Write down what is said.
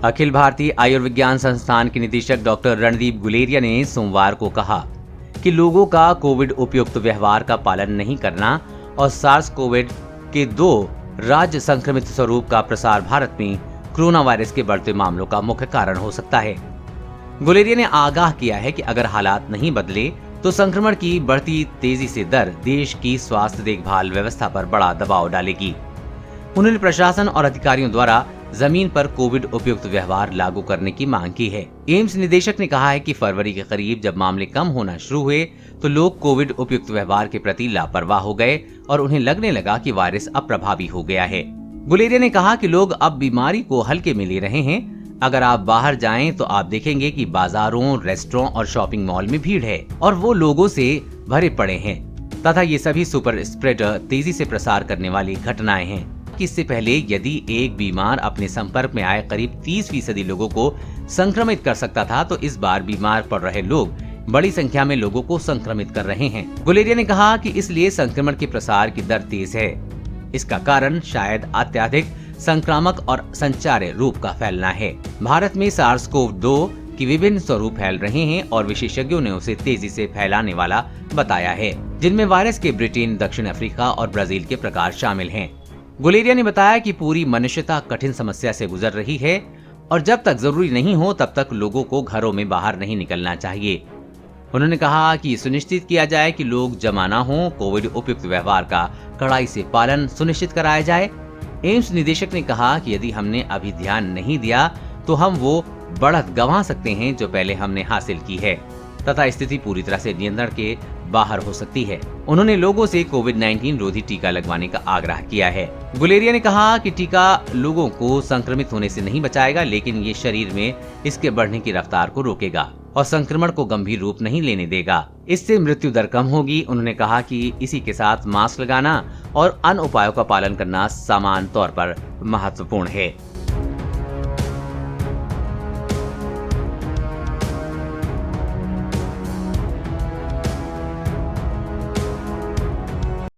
अखिल भारतीय आयुर्विज्ञान संस्थान के निदेशक डॉक्टर रणदीप गुलेरिया ने सोमवार को कहा कि लोगों का कोविड उपयुक्त व्यवहार का पालन नहीं करना और सार्स कोविड के 2 राज्य संक्रमित स्वरूप का प्रसार भारत में कोरोना वायरस के बढ़ते मामलों का मुख्य कारण हो सकता है। गुलेरिया ने आगाह किया है कि अगर हालात नहीं बदले तो संक्रमण की बढ़ती तेजी से दर देश की स्वास्थ्य देखभाल व्यवस्था पर बड़ा दबाव डालेगी। उन्होंने प्रशासन और अधिकारियों द्वारा जमीन पर कोविड उपयुक्त व्यवहार लागू करने की मांग की है। एम्स निदेशक ने कहा है कि फरवरी के करीब जब मामले कम होना शुरू हुए तो लोग कोविड उपयुक्त व्यवहार के प्रति लापरवाह हो गए और उन्हें लगने लगा कि वायरस अब प्रभावी हो गया है। गुलेरिया ने कहा कि लोग अब बीमारी को हल्के में ले रहे हैं। अगर आप बाहर जाएं तो आप देखेंगे कि बाजारों, रेस्टोरेंट और शॉपिंग मॉल में भीड़ है और वो लोगों से भरे पड़े हैं तथा ये सभी सुपर स्प्रेडर तेजी से प्रसार करने वाली घटनाएं हैं। इससे पहले यदि एक बीमार अपने संपर्क में आए करीब 30% लोगों को संक्रमित कर सकता था, तो इस बार बीमार पड़ रहे लोग बड़ी संख्या में लोगों को संक्रमित कर रहे हैं। गुलेरिया ने कहा कि इसलिए संक्रमण के प्रसार की दर तेज है। इसका कारण शायद अत्यधिक संक्रामक और संचार्य रूप का फैलना है। भारत में SARS-CoV-2 की विभिन्न स्वरूप फैल रहे हैं और विशेषज्ञों ने उसे तेजी से फैलाने वाला बताया है, जिनमें वायरस के ब्रिटेन, दक्षिण अफ्रीका और ब्राजील के प्रकार शामिल हैं। गुलेरिया ने बताया कि पूरी मनुष्यता कठिन समस्या से गुजर रही है और जब तक जरूरी नहीं हो तब तक लोगों को घरों में बाहर नहीं निकलना चाहिए। उन्होंने कहा कि सुनिश्चित किया जाए कि लोग जमा न हो, कोविड उपयुक्त व्यवहार का कड़ाई से पालन सुनिश्चित कराया जाए। एम्स निदेशक ने कहा कि यदि हमने अभी ध्यान नहीं दिया तो हम वो बढ़त गंवा सकते हैं जो पहले हमने हासिल की है तथा स्थिति पूरी तरह से नियंत्रण के बाहर हो सकती है। उन्होंने लोगों से कोविड-19 रोधी टीका लगवाने का आग्रह किया है। गुलेरिया ने कहा कि टीका लोगों को संक्रमित होने से नहीं बचाएगा, लेकिन ये शरीर में इसके बढ़ने की रफ्तार को रोकेगा और संक्रमण को गंभीर रूप नहीं लेने देगा। इससे मृत्यु दर कम होगी। उन्होंने कहा कि इसी के साथ मास्क लगाना और अन्य उपायों का पालन करना समान तौर पर महत्वपूर्ण है।